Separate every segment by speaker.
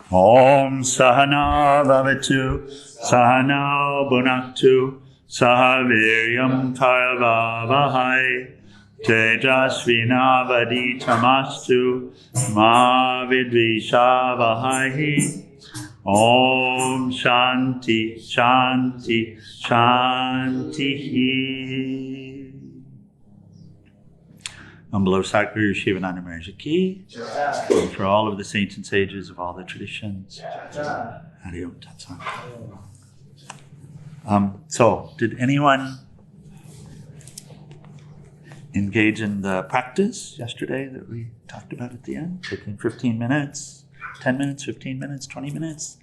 Speaker 1: Om Sahanā-Vavatu, Sahanā-Bhunaktu, Vīryam Karavā-vahai, Tejas Vinā Vadhīta Mastu, Vidvishā-Vahai. Om Shānti, Shānti, Shāntihi. And below Sadhguru Sivananda Maharaj Ki, and for all of the saints and sages of all the traditions. Hari Om Tat Sat. So, did anyone engage in the practice yesterday that we talked about at the end? Taking 15 minutes, 10 minutes, 15 minutes, 20 minutes,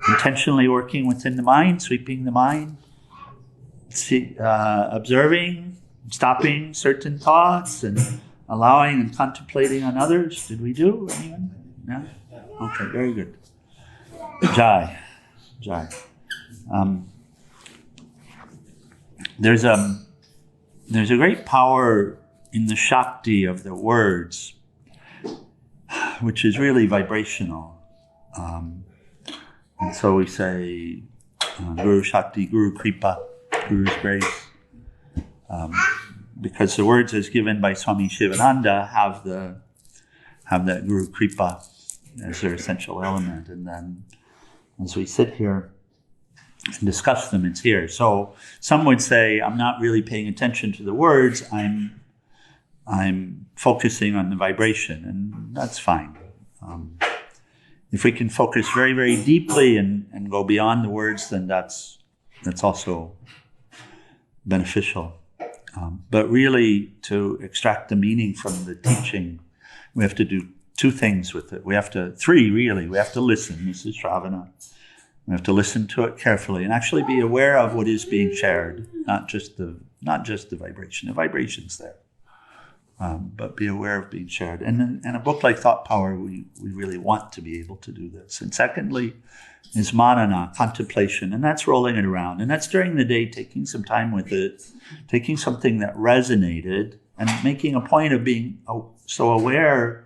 Speaker 1: intentionally working within the mind, sweeping the mind, observing, stopping certain thoughts, and allowing and contemplating on others. Did we do? Anyone? No? Okay, very good. Jai. There's a great power in the Shakti of the words, which is really vibrational. And so we say, Guru Shakti, Guru Kripa, Guru's grace. Because the words as given by Swami Sivananda have that Guru Kripa as their essential element. And then as we sit here and discuss them, it's here. So some would say, I'm not really paying attention to the words, I'm focusing on the vibration, and that's fine. If we can focus very, very deeply and go beyond the words, then that's also beneficial. But really, to extract the meaning from the teaching, we have to do two things with it. We have to listen. This is Shravana. We have to listen to it carefully and actually be aware of what is being shared, not just the vibration. The vibration's there, but be aware of being shared. And in a book like Thought Power, we really want to be able to do this. And secondly, is manana, contemplation, and that's rolling it around. And that's during the day, taking some time with it, taking something that resonated, and making a point of being so aware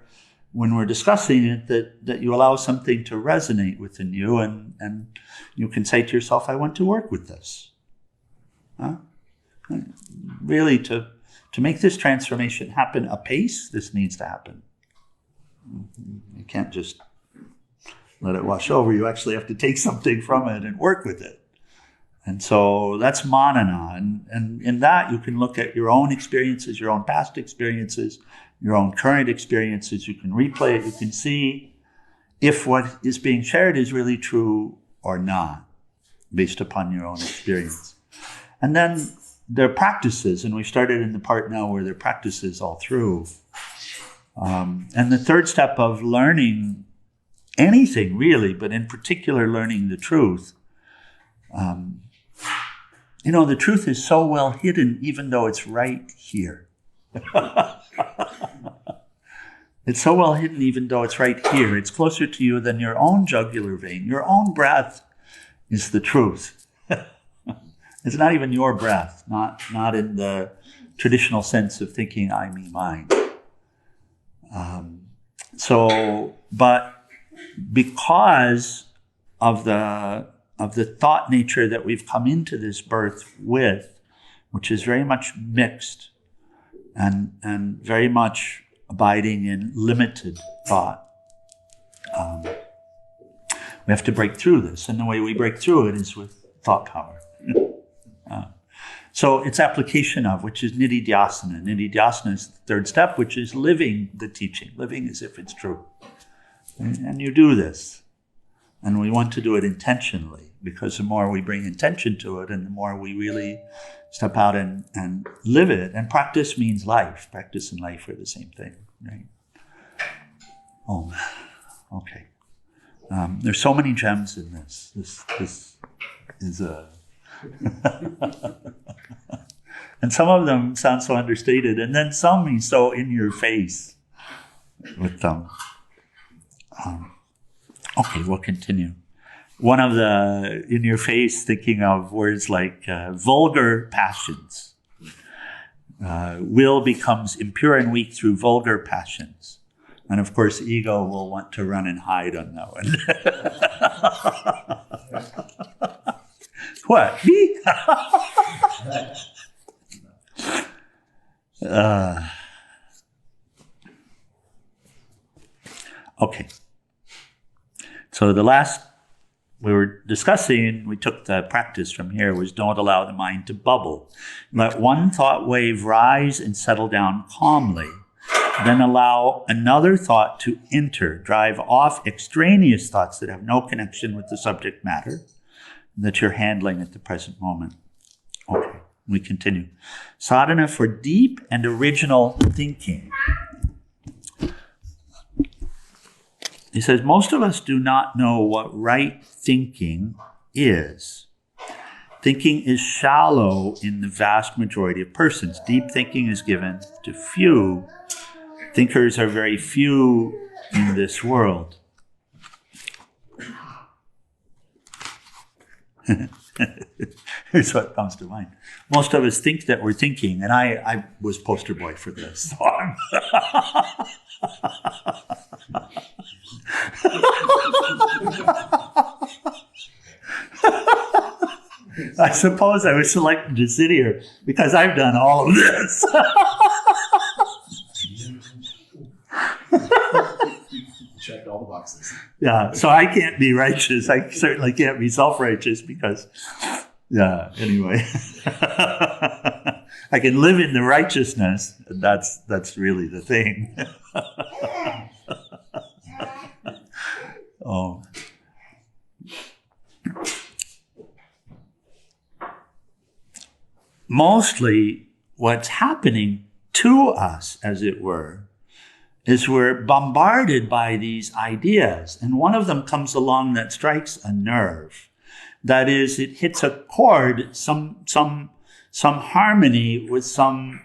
Speaker 1: when we're discussing it that you allow something to resonate within you, and you can say to yourself, I want to work with this. Really, to make this transformation happen apace, this needs to happen. You can't just let it wash over. You actually have to take something from it and work with it. And so that's manana. And in that, you can look at your own experiences, your own past experiences, your own current experiences. You can replay it. You can see if what is being shared is really true or not, based upon your own experience. And then there are practices, and we started in the part now where there are practices all through. And the third step of learning anything really, but in particular learning the truth. The truth is so well hidden, even though it's right here. It's so well hidden, even though it's right here. It's closer to you than your own jugular vein. Your own breath is the truth. It's not even your breath, not in the traditional sense of thinking I, me, mine. But because of the thought nature that we've come into this birth with, which is very much mixed and very much abiding in limited thought, we have to break through this. And the way we break through it is with thought power. So it's application of, which is nididhyasana. Nididhyasana is the third step, which is living the teaching, living as if it's true. And you do this. And we want to do it intentionally, because the more we bring intention to it and the more we really step out and live it. And practice means life. Practice and life are the same thing, right? Okay. There's so many gems in this. This is a... And some of them sound so understated, and then some mean so in your face with them. Okay, we'll continue. One of the in your face, thinking of words like vulgar passions. Will becomes impure and weak through vulgar passions. And of course, ego will want to run and hide on that one. What? Me? Okay. So the last we were discussing, we took the practice from here, was don't allow the mind to bubble. Let one thought wave rise and settle down calmly. Then allow another thought to enter, drive off extraneous thoughts that have no connection with the subject matter that you're handling at the present moment. Okay, we continue. Sadhana for deep and original thinking. He says, most of us do not know what right thinking is. Thinking is shallow in the vast majority of persons. Deep thinking is given to few. Thinkers are very few in this world. Here's what comes to mind. Most of us think that we're thinking, and I was poster boy for this. So I suppose I was selected to sit here because I've done all of this.
Speaker 2: Checked all the boxes.
Speaker 1: Yeah, so I can't be righteous. I certainly can't be self-righteous because, yeah, anyway. I can live in the righteousness, and that's really the thing. Oh. Mostly what's happening to us, as it were, is we're bombarded by these ideas, and one of them comes along that strikes a nerve. That is, it hits a chord, some harmony with some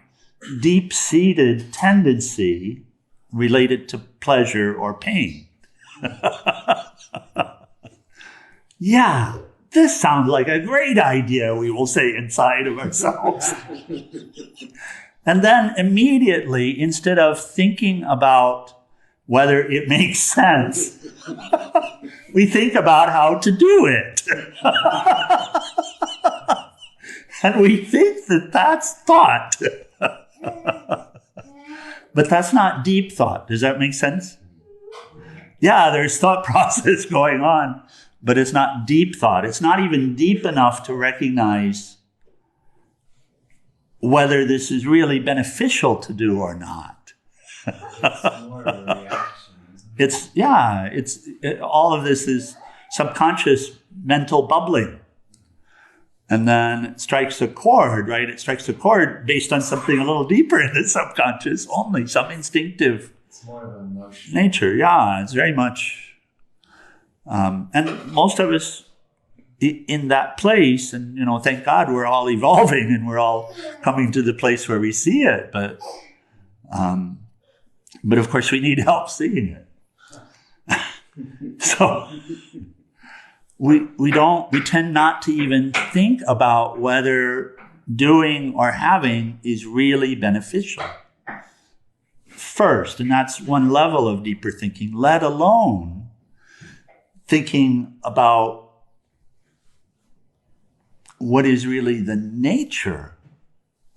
Speaker 1: deep-seated tendency related to pleasure or pain. Yeah, this sounds like a great idea, we will say inside of ourselves. And then immediately, instead of thinking about whether it makes sense, we think about how to do it. And we think that that's thought. But that's not deep thought. Does that make sense? Yeah, there's thought process going on, but it's not deep thought. It's not even deep enough to recognize whether this is really beneficial to do or not.
Speaker 2: It's more of a reaction.
Speaker 1: All of this is subconscious mental bubbling. And then it strikes a chord, right? It strikes a chord based on something a little deeper in the subconscious only, some instinctive
Speaker 2: It's more of an emotion.
Speaker 1: nature. Yeah, it's very much. And most of us in that place, and thank God we're all evolving and we're all coming to the place where we see it. But of course we need help seeing it. So we tend not to even think about whether doing or having is really beneficial first, and that's one level of deeper thinking, let alone thinking about what is really the nature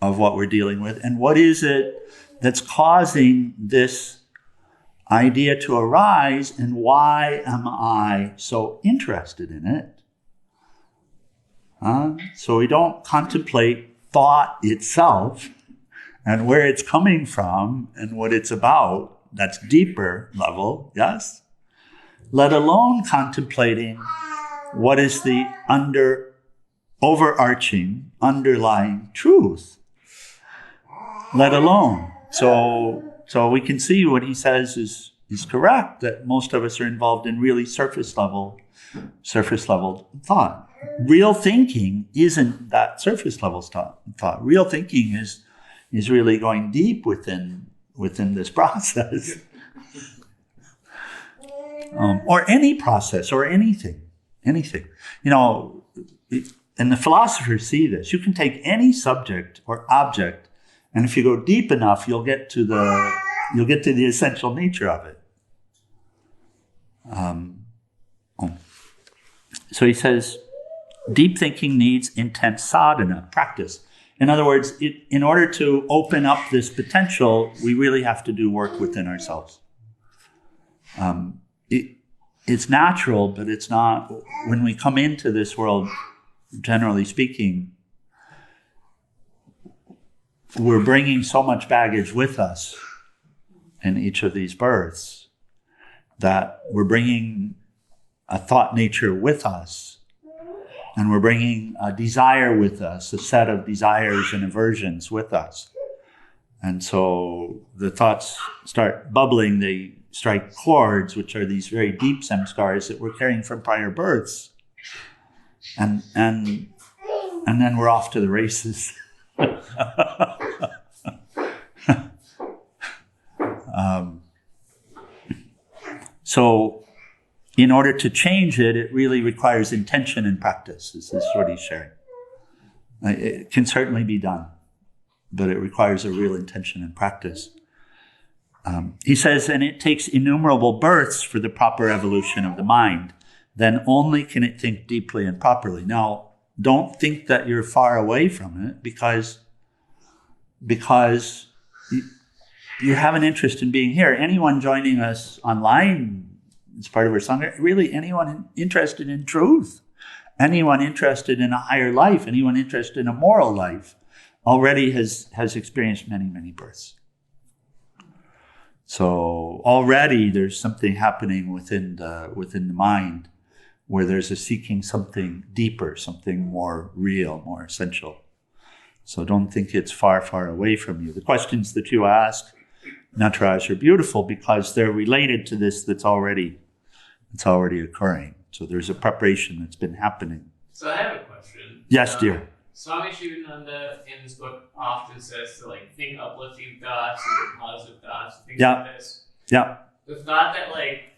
Speaker 1: of what we're dealing with, and what is it that's causing this idea to arise, and why am I so interested in it? So we don't contemplate thought itself and where it's coming from and what it's about. That's deeper level, yes? Let alone contemplating what is the overarching, underlying truth. Let alone. So we can see what he says is correct, that most of us are involved in really surface level thought. Real thinking isn't that surface level thought. Real thinking is really going deep within this process. Or any process or anything. And the philosophers see this. You can take any subject or object, and if you go deep enough, you'll get to the you'll get to the essential nature of it. So he says, deep thinking needs intense sadhana, practice. In other words, in order to open up this potential, we really have to do work within ourselves. It's natural, but it's not. When we come into this world, generally speaking, we're bringing so much baggage with us in each of these births that we're bringing a thought nature with us, and we're bringing a desire with us, a set of desires and aversions with us. And so the thoughts start bubbling, they strike chords, which are these very deep samskaras that we're carrying from prior births. And then we're off to the races. So in order to change it, it really requires intention and practice. This is what he's sharing. It can certainly be done, but it requires a real intention and practice. He says, and it takes innumerable births for the proper evolution of the mind. Then only can it think deeply and properly. Now, don't think that you're far away from it because you have an interest in being here. Anyone joining us online as part of our Sangha, really anyone interested in truth, anyone interested in a higher life, anyone interested in a moral life, already has experienced many, many births. So already there's something happening within the mind where there's a seeking something deeper, something more real, more essential. So don't think it's far, far away from you. The questions that you ask, Nataraj, are beautiful because they're related to this that's already occurring. So there's a preparation that's been happening.
Speaker 3: So I have a question.
Speaker 1: Yes, dear.
Speaker 3: Swami Sivananda in this book often says to think uplifting thoughts and positive thoughts and things like this.
Speaker 1: Yeah.
Speaker 3: The thought that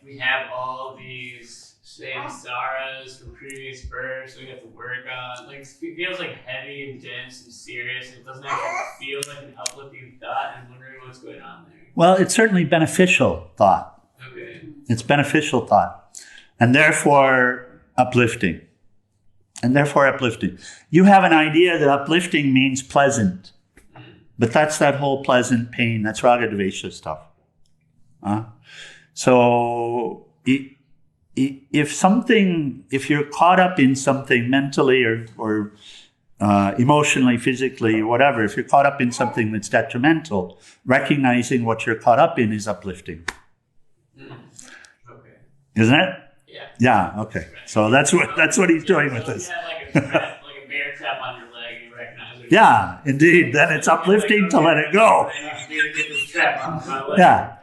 Speaker 3: we have all these samskaras from previous births we have to work on, it feels heavy and dense and serious. It doesn't actually feel like an uplifting thought. I'm wondering what's going on there.
Speaker 1: Well, it's certainly beneficial thought.
Speaker 3: Okay.
Speaker 1: It's beneficial thought. And therefore uplifting. You have an idea that uplifting means pleasant. But that's that whole pleasant pain. That's raga-dvesha stuff. So if you're caught up in something mentally or emotionally, physically, whatever, if you're caught up in something that's detrimental, recognizing what you're caught up in is uplifting.
Speaker 3: Okay.
Speaker 1: Isn't it?
Speaker 3: Yeah.
Speaker 1: Yeah, okay. So that's what he's doing with this.
Speaker 3: You have a bear trap on your leg, you recognize it.
Speaker 1: Yeah, indeed. Then it's uplifting to let it go. Yeah.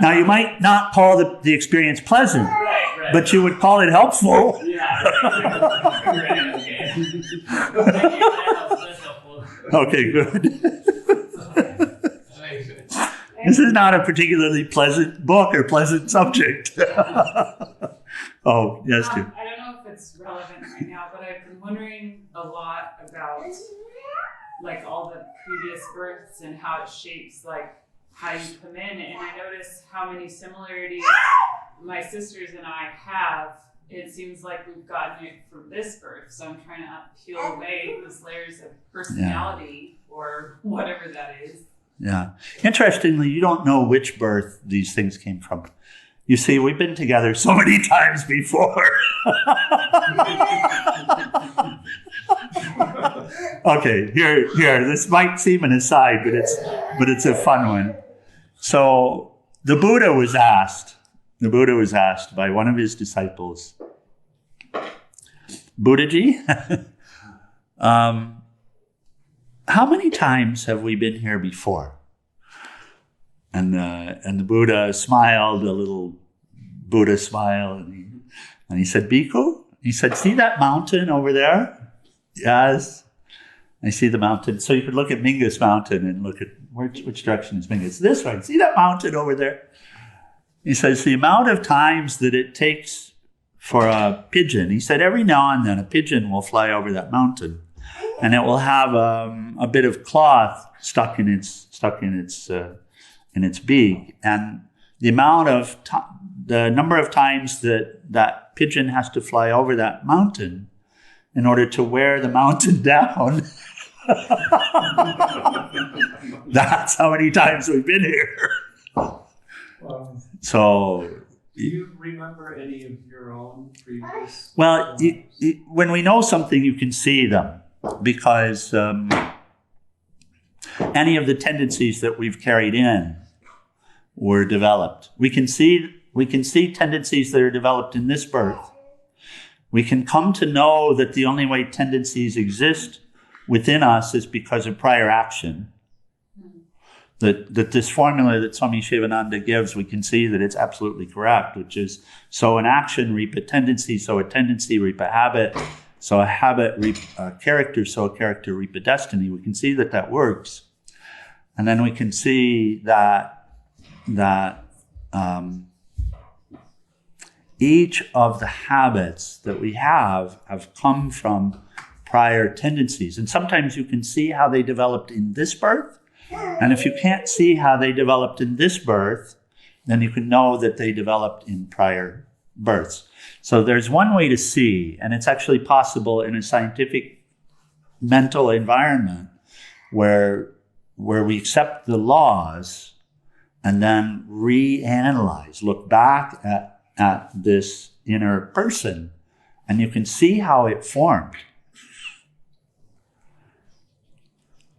Speaker 1: Now you might not call the experience pleasant,
Speaker 3: right.
Speaker 1: but you would call it helpful.
Speaker 3: Yeah.
Speaker 1: Okay, good. This is not a particularly pleasant book or pleasant subject. Oh, yes, dear.
Speaker 4: I don't know if it's relevant right now, but I've been wondering a lot about all the previous births and how it shapes how you come in. And I notice how many similarities my sisters and I have. It seems like we've gotten it from this birth. So I'm trying to peel away those layers of personality or whatever that is.
Speaker 1: Yeah. Interestingly, you don't know which birth these things came from. You see, we've been together so many times before. Okay, here. This might seem an aside, but it's a fun one. So the Buddha was asked by one of his disciples, Buddhaji, how many times have we been here before? And the Buddha smiled, a little Buddha smile, and he said, Bhikkhu? He said, see that mountain over there? Yes. I see the mountain. So you could look at Mingus Mountain and look at which direction is Mingus. It's this way. See that mountain over there? He says, the amount of times that it takes for a pigeon, he said, every now and then a pigeon will fly over that mountain, and it will have a bit of cloth stuck in its in its beak, and the number of times that pigeon has to fly over that mountain in order to wear the mountain down. That's how many times we've been here. So,
Speaker 5: do you remember any of your own previous?
Speaker 1: Well, when we know something, you can see them, because any of the tendencies that we've carried in were developed. We can see tendencies that are developed in this birth. We can come to know that the only way tendencies exist within us is because of prior action. That this formula that Swami Sivananda gives, we can see that it's absolutely correct, which is, sow an action, reap a tendency, sow a tendency, reap a habit, sow a habit, reap a character, sow a character, reap a destiny. We can see that works. And then we can see that each of the habits that we have come from prior tendencies. And sometimes you can see how they developed in this birth. And if you can't see how they developed in this birth, then you can know that they developed in prior births. So there's one way to see, and it's actually possible in a scientific mental environment where we accept the laws and then reanalyze, look back at this inner person, and you can see how it formed.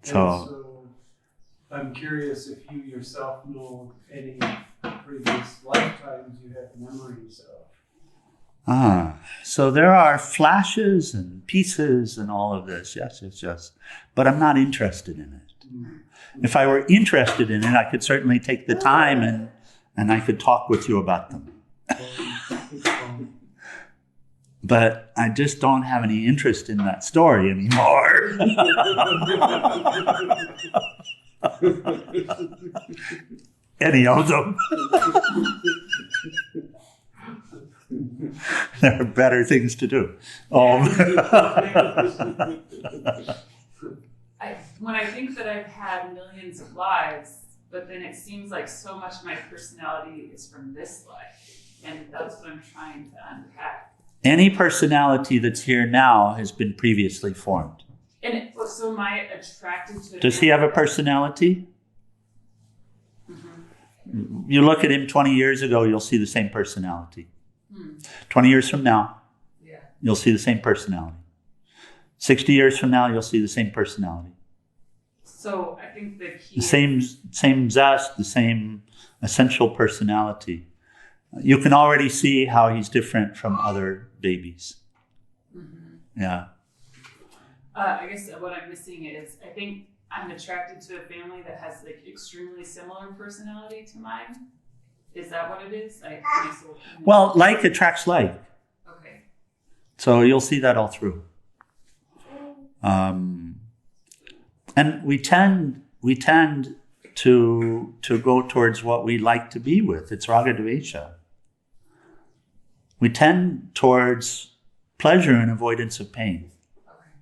Speaker 1: So
Speaker 5: I'm curious if you yourself know any previous lifetimes you have memories of.
Speaker 1: So there are flashes and pieces and all of this. Yes. But I'm not interested in it. If I were interested in it, I could certainly take the time and I could talk with you about them. But I just don't have any interest in that story anymore. Any of them. There are better things to do.
Speaker 4: When I think that I've had millions of lives, but then it seems like so much of my personality is from this life. And that's what I'm trying to unpack.
Speaker 1: Any personality that's here now has been previously formed.
Speaker 4: And so am I attracted to...
Speaker 1: Does he have a personality? Mm-hmm. You look at him 20 years ago, you'll see the same personality. 20 years from now, you'll see the same personality. 60 years from now, you'll see the same personality.
Speaker 4: So I think the key...
Speaker 1: The same zest, the same essential personality. You can already see how he's different from other babies. Mm-hmm. Yeah.
Speaker 4: I guess what I'm missing is, I think I'm attracted to a family that has like extremely similar personality to mine. Is that what it is?
Speaker 1: Well, like attracts like.
Speaker 4: Okay.
Speaker 1: So you'll see that all through. And we tend to go towards what we like to be with. It's raga-dvesha. We tend towards pleasure and avoidance of pain.
Speaker 4: Okay.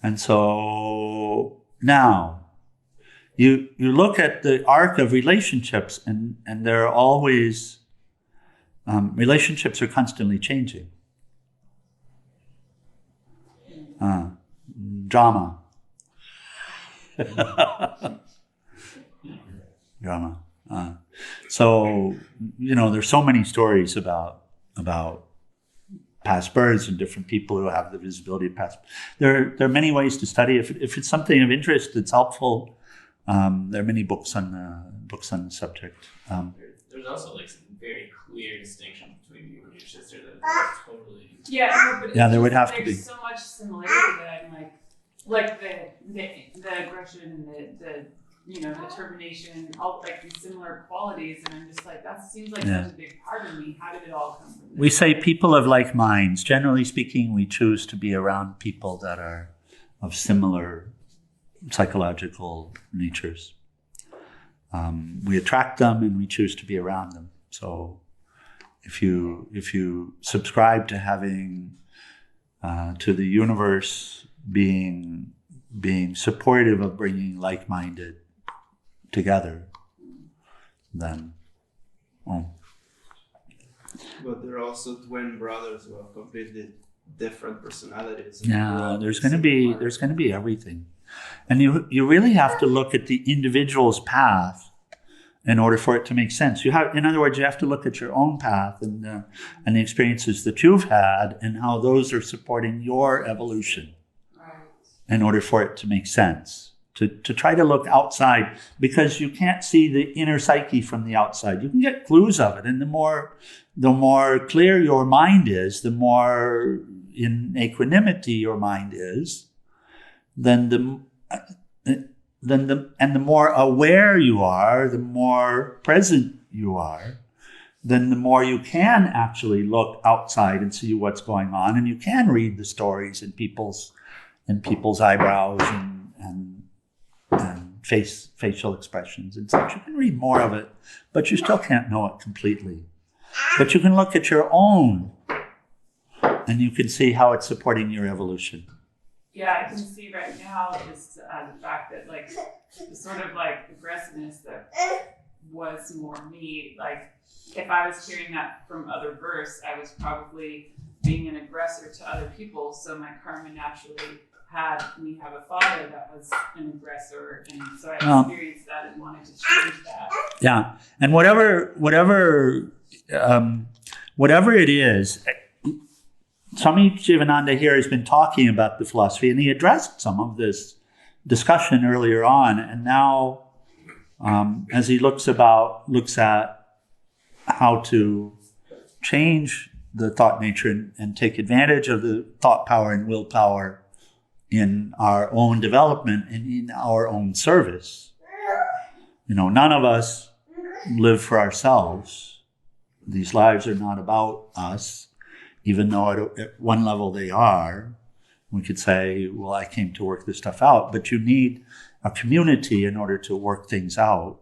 Speaker 1: And so now, you look at the arc of relationships, and there are always, relationships are constantly changing. Drama. Drama. So, there's so many stories about past births and different people who have the visibility of past. There are many ways to study. If it's something of interest that's helpful, there are many books on the subject.
Speaker 3: There's also like some very clear distinction between you and your sister that is totally.
Speaker 4: Yeah, but
Speaker 1: there would have to be.
Speaker 4: There's so much similarity that I'm like the aggression, the determination, all like these similar qualities, and I'm just like, that seems like such a big part of me. How did it all come from this?
Speaker 1: We say people of like minds. Generally speaking, we choose to be around people that are of similar psychological natures. We attract them and we choose to be around them. So if you subscribe to having to the universe being supportive of bringing like-minded together, then
Speaker 6: But there are also twin brothers who have completely different personalities.
Speaker 1: yeah, there's going to be everything, and you really have to look at the individual's path in order for it to make sense. In other words, you have to look at your own path and the experiences that you've had and how those are supporting your evolution, in order for it to make sense. To try to look outside, because you can't see the inner psyche from the outside. You can get clues of it, and the more clear your mind is, the more in equanimity your mind is, then the more aware you are, the more present you are, then the more you can actually look outside and see what's going on, and you can read the stories in people's eyebrows and facial expressions and such. You can read more of it, but you still can't know it completely. But you can look at your own, and you can see how it's supporting your evolution.
Speaker 4: Yeah, I can see right now is the fact that like the sort of like aggressiveness that was more me. Like if I was hearing that from other births, I was probably being an aggressor to other people. So my karma naturally had me have a father that was an aggressor, and so I experienced that and wanted to change that.
Speaker 1: Yeah, and whatever it is, Swami Sivananda here has been talking about the philosophy, and he addressed some of this discussion earlier on, and now as he looks at how to change the thought nature and take advantage of the thought power and willpower in our own development and in our own service. None of us live for ourselves. These lives are not about us, even though at one level they are. We could say, well, I came to work this stuff out, but you need a community in order to work things out.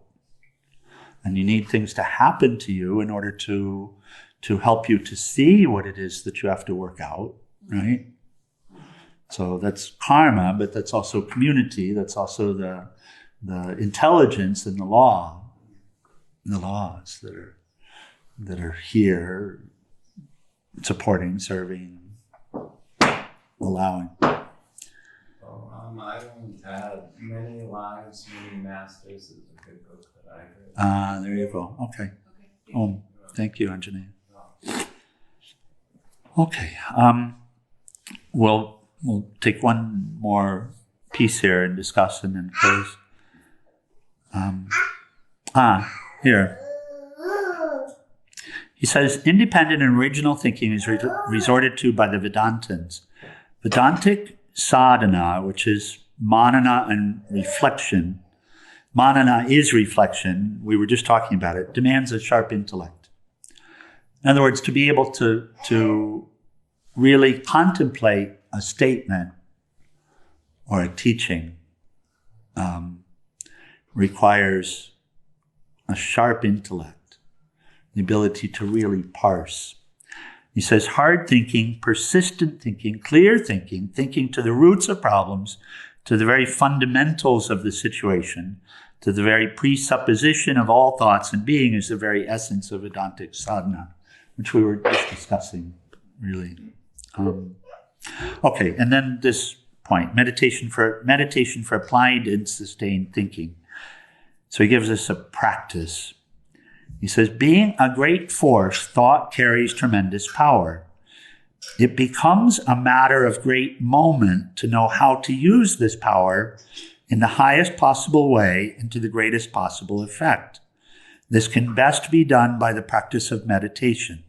Speaker 1: And you need things to happen to you in order to help you to see what it is that you have to work out, right? So that's karma, but that's also community. That's also the intelligence and the laws that are here, supporting, serving, allowing.
Speaker 2: Well, I haven't had many lives, many masters is a good book that I read.
Speaker 1: There you go. Okay. Thank you, Anjaneya. Okay. We'll take one more piece here and discuss and then close. Here. He says, independent and original thinking is resorted to by the Vedantins. Vedantic sadhana, which is manana and reflection. Manana is reflection. We were just talking about it. Demands a sharp intellect. In other words, to be able to really contemplate a statement or a teaching requires a sharp intellect, the ability to really parse. He says hard thinking, persistent thinking, clear thinking, thinking to the roots of problems, to the very fundamentals of the situation, to the very presupposition of all thoughts and being is the very essence of Vedantic sadhana, which we were just discussing, really. Okay, and then this point, meditation for applied and sustained thinking. So he gives us a practice. He says, being a great force, thought carries tremendous power. It becomes a matter of great moment to know how to use this power in the highest possible way and to the greatest possible effect. This can best be done by the practice of meditation.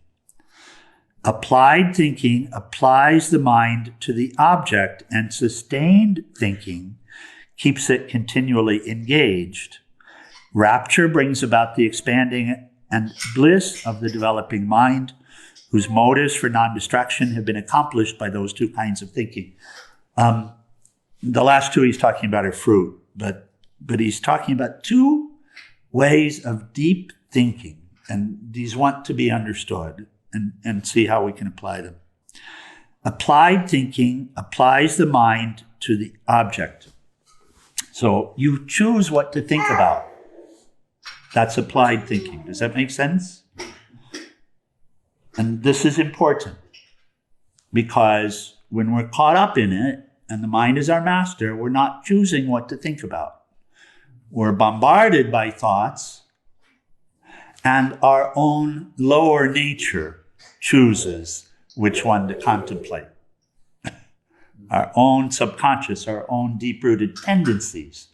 Speaker 1: Applied thinking applies the mind to the object, and sustained thinking keeps it continually engaged. Rapture brings about the expanding and bliss of the developing mind, whose motives for non-distraction have been accomplished by those two kinds of thinking. The last two he's talking about are fruit, but he's talking about two ways of deep thinking, and these want to be understood and see how we can apply them. Applied thinking applies the mind to the object. So you choose what to think about. That's applied thinking. Does that make sense? And this is important because when we're caught up in it and the mind is our master, we're not choosing what to think about. We're bombarded by thoughts, and our own lower nature chooses which one to contemplate. Our own subconscious, our own deep-rooted tendencies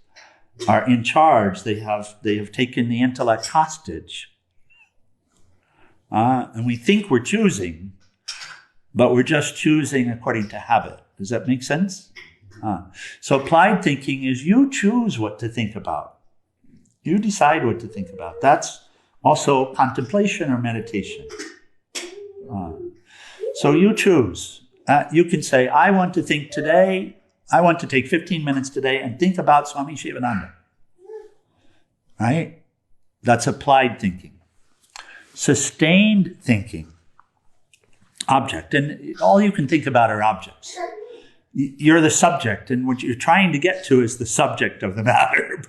Speaker 1: are in charge. They have taken the intellect hostage. And we think we're choosing, but we're just choosing according to habit. Does that make sense? So applied thinking is you choose what to think about. You decide what to think about. That's also contemplation or meditation. So you choose. You can say, I want to think today, I want to take 15 minutes today and think about Swami Sivananda. Right? That's applied thinking. Sustained thinking. Object. And all you can think about are objects. You're the subject, and what you're trying to get to is the subject of the matter.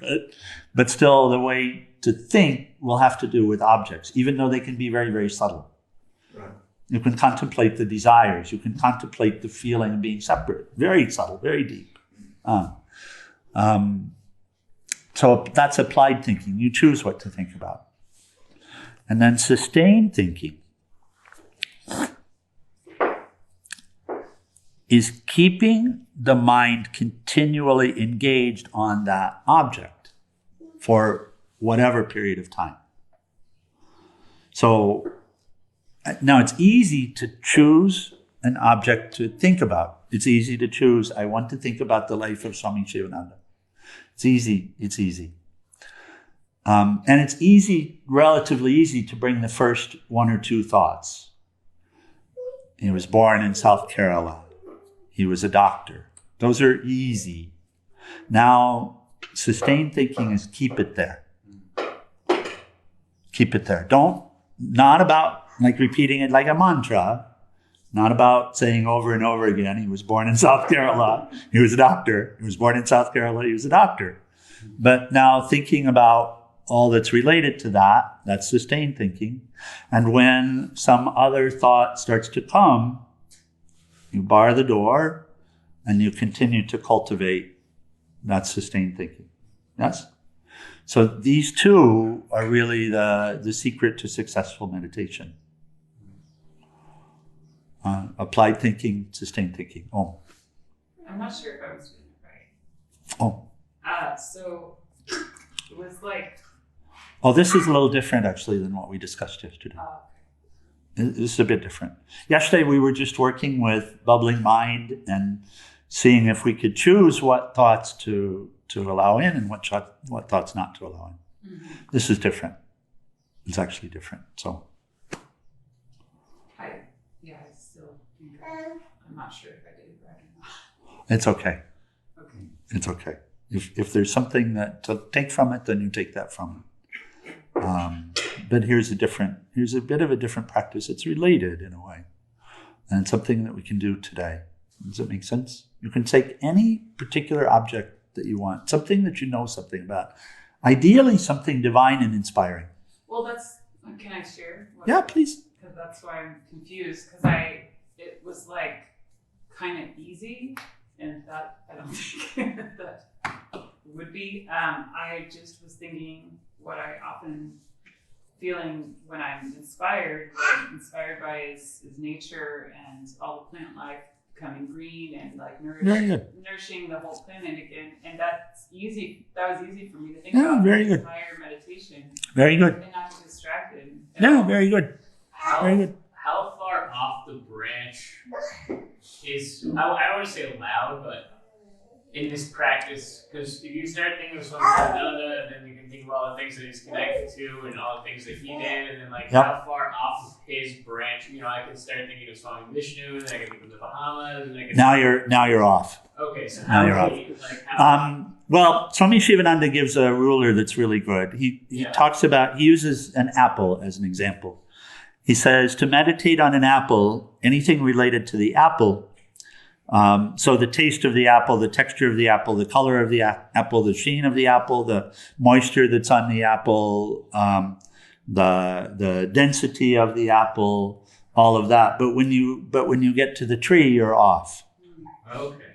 Speaker 1: But still, the way to think will have to do with objects, even though they can be very, very subtle.
Speaker 6: Right.
Speaker 1: You can contemplate the desires. You can contemplate the feeling of being separate. Very subtle, very deep. So that's applied thinking. You choose what to think about. And then sustained thinking is keeping the mind continually engaged on that object for whatever period of time. So now it's easy to choose an object to think about. It's easy to choose, I want to think about the life of Swami Sivananda. It's easy. And it's relatively easy to bring the first one or two thoughts. He was born in South Kerala. He was a doctor. Those are easy. Now, sustained thinking is keep it there. Keep it there. Not about like repeating it like a mantra, not about saying over and over again, he was born in South Kerala, he was a doctor. He was born in South Kerala, he was a doctor. But now thinking about all that's related to that, that's sustained thinking. And when some other thought starts to come, you bar the door and you continue to cultivate that sustained thinking. Yes? So these two are really the secret to successful meditation. Applied thinking, sustained thinking. Oh.
Speaker 4: I'm not sure if I was doing it right.
Speaker 1: Oh.
Speaker 4: So it was like...
Speaker 1: Oh, this is a little different actually than what we discussed yesterday. This is a bit different. Yesterday we were just working with bubbling mind and seeing if we could choose what thoughts to allow in and what thoughts not to allow in. Mm-hmm. This is different. It's actually different. So
Speaker 4: I still think I'm not sure if I did it right or not.
Speaker 1: It's okay.
Speaker 4: Okay.
Speaker 1: It's okay. If there's something to take from it, then you take that from it. But here's a bit of a different practice. It's related in a way. And it's something that we can do today. Does that make sense? You can take any particular object that you want, something that you know something about. Ideally, something divine and inspiring.
Speaker 4: Well, can I share?
Speaker 1: Yeah, please.
Speaker 4: Because that's why I'm confused. Because it was like kind of easy, and that I don't think that would be. I just was thinking what I often feeling when I'm inspired. What I'm inspired by is nature and all the plant life becoming green and like nourishing the whole planet again. And that's easy. That was easy for me to think about.
Speaker 1: Very good.
Speaker 4: Entire meditation.
Speaker 1: Very good.
Speaker 4: And not get distracted.
Speaker 1: Very good. Very good.
Speaker 3: How far off the branch is, I don't want to say allowed, but in this practice, because if you start thinking of Swami Sivananda, and then you can think of all the things that he's connected to and all the things that he did, and then like how far off of his branch, I can start thinking of Swami Vishnu, and then I can think of the Bahamas, and I can
Speaker 1: now you're off.
Speaker 3: Okay, so
Speaker 1: now you're off. Well, Swami Sivananda gives a ruler that's really good. He talks about, he uses an apple as an example. He says to meditate on an apple, anything related to the apple So the taste of the apple, the texture of the apple, the color of the apple, the sheen of the apple, the moisture that's on the apple, the density of the apple, all of that. But when you get to the tree, you're off.
Speaker 3: Okay.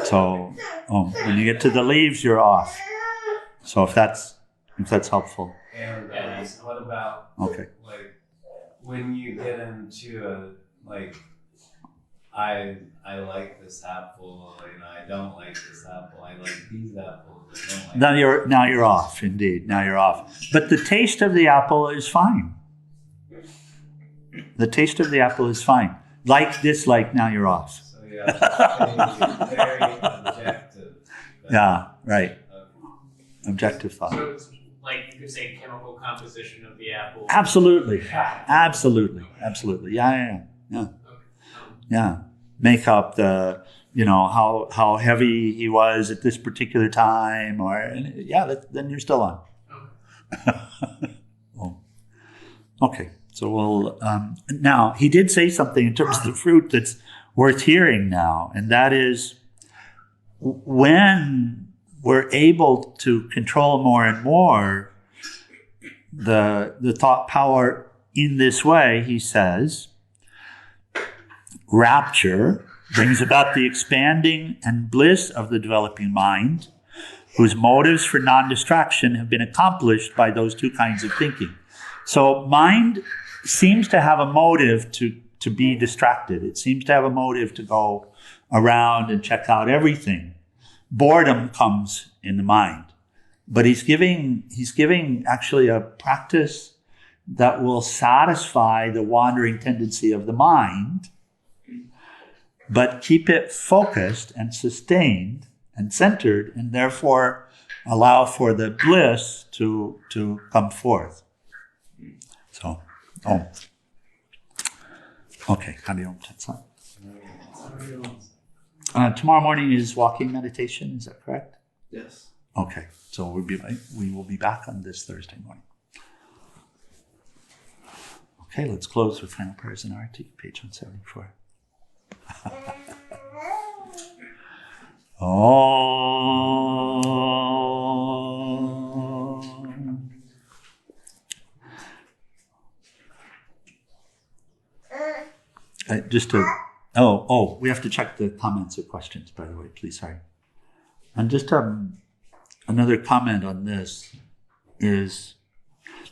Speaker 1: So when you get to the leaves, you're off. So if that's helpful.
Speaker 2: And what about
Speaker 1: Okay.
Speaker 2: like when you get into a like I like this apple, I don't like this apple. I like these apples. I don't like
Speaker 1: Now you're off. Indeed, now you're off. But the taste of the apple is fine. The taste of the apple is fine. Like, dislike, now you're off.
Speaker 2: So yeah, very objective.
Speaker 1: Yeah, right.
Speaker 2: Okay.
Speaker 1: Objective thought.
Speaker 3: So it's like you could say chemical composition of the apple.
Speaker 1: Absolutely. Yeah. Make up the, how heavy he was at this particular time, then you're still on.
Speaker 3: Okay.
Speaker 1: Okay. So we'll, now he did say something in terms of the fruit that's worth hearing now, and that is when we're able to control more and more the thought power in this way, he says, rapture brings about the expanding and bliss of the developing mind, whose motives for non-distraction have been accomplished by those two kinds of thinking. So mind seems to have a motive to be distracted. It seems to have a motive to go around and check out everything. Boredom comes in the mind. But he's giving actually a practice that will satisfy the wandering tendency of the mind, but keep it focused and sustained and centered, and therefore allow for the bliss to come forth. So, okay. Tomorrow morning is walking meditation. Is that correct?
Speaker 6: Yes.
Speaker 1: Okay. So we will be back on this Thursday morning. Okay. Let's close with final prayers and arati, page 174. We have to check the comments or questions, by the way, please, sorry. And just another comment on this is,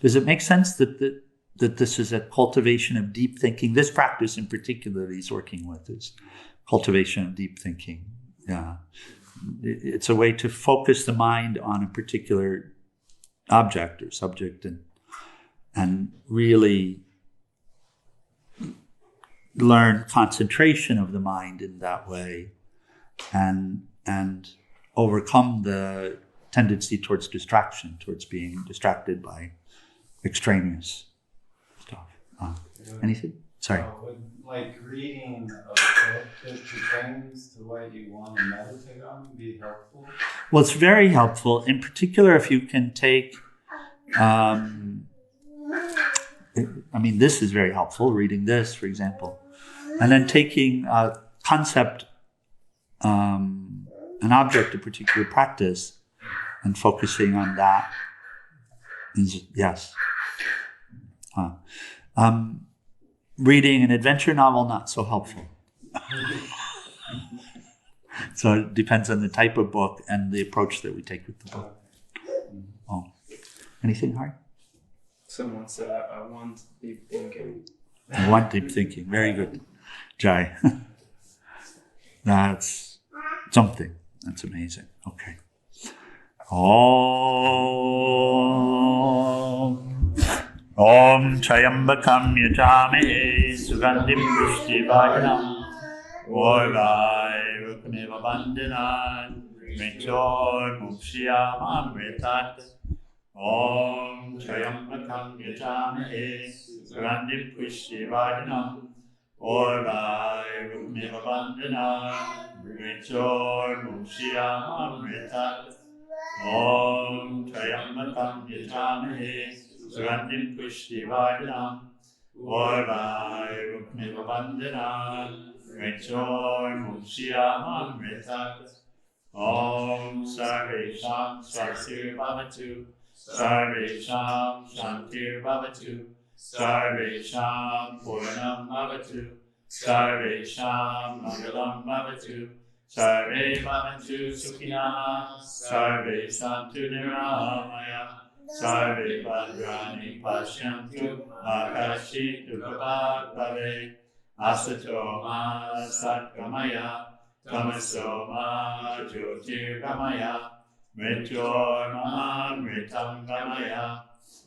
Speaker 1: does it make sense that this is a cultivation of deep thinking? This practice in particular that he's working with is cultivation of deep thinking. Yeah. It's a way to focus the mind on a particular object or subject and really learn concentration of the mind in that way and overcome the tendency towards distraction, towards being distracted by extraneous stuff. Anything? Sorry.
Speaker 2: Would like reading a book that pertains to what you want to meditate on be helpful?
Speaker 1: Well, it's very helpful. In particular, if you can take, this is very helpful, reading this, for example. And then taking a concept, an object, a particular practice, and focusing on that. Yes. Reading an adventure novel, not so helpful. So it depends on the type of book and the approach that we take with the book. Anything hard?
Speaker 6: Someone said, I want deep thinking.
Speaker 1: I want deep thinking. Very good, Jai. That's something. That's amazing. Okay. Om Trayambakam Yajamahe Sugandhim Pushtivarnam Orvai Rukmeva Bandhanat Mrityur Mukshiyam Amritat Om Trayambakam Yajamahe Sugandhim Pushtivarnam Orvai Rukmeva Bandhanat Mrityur Mukshiyam Amritat Om Trayambakam Yajamahe Sugandhim Pushtivarnam Orvai Rukmeva Bandhanat Mrityomritat. Om Sarvesham Swastir-Vavatu. Sarvesham Shantir-Vavatu. Sarvesham Purnam-Vavatu. Sarvesham Mangalam-Vavatu. Sarve Bhavantu Sukhina. Sarve Santu Niramaya. Sarve Bhadrani Pashyantu. Akashitu Prabhat Bhave. Asato Ma Satgamaya. Tamaso Ma Jyotirgamaya. Mrityorma Mritam Gamaya.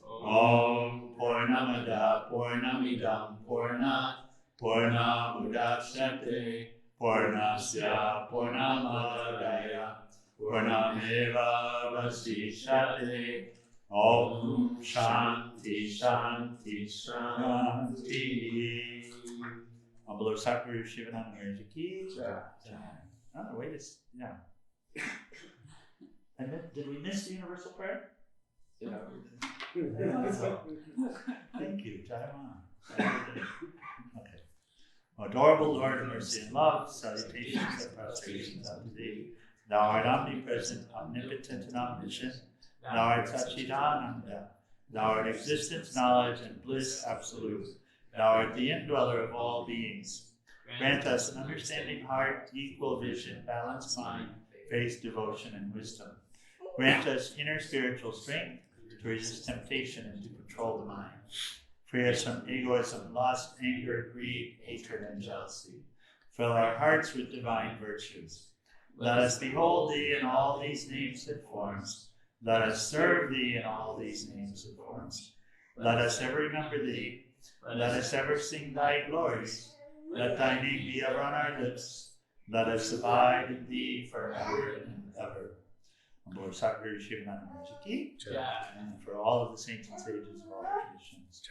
Speaker 1: Om Purnamada Purnamidam Purnat Purnamudachyate Purnasya Purnamadaya Purnameva Vasishyate. Om Shānti Shānti Shānti. Below Sakuru Shivananda ki. Oh, wait, yeah. And then, did we miss the universal prayer?
Speaker 6: Yeah.
Speaker 1: Thank you, Jayama. Okay. Adorable Lord of mercy and love, salutations and prostrations unto thee. Thou art omnipresent, omnipotent, and omniscient. Thou art Satchidananda. Thou art existence, knowledge, and bliss absolute. Thou art the indweller of all beings. Grant us an understanding heart, equal vision, balanced mind, faith, devotion, and wisdom. Grant us inner spiritual strength to resist temptation and to control the mind. Free us from egoism, lust, anger, greed, hatred, and jealousy. Fill our hearts with divine virtues. Let us behold thee in all these names and forms. Let us serve thee in all these names and forms. Let us ever remember thee. Let us ever sing thy glories. Let thy name be ever on our lips. Let us abide in thee forever and ever. Lord Sakuru Shivananda ki, and for all of the saints and sages of all traditions.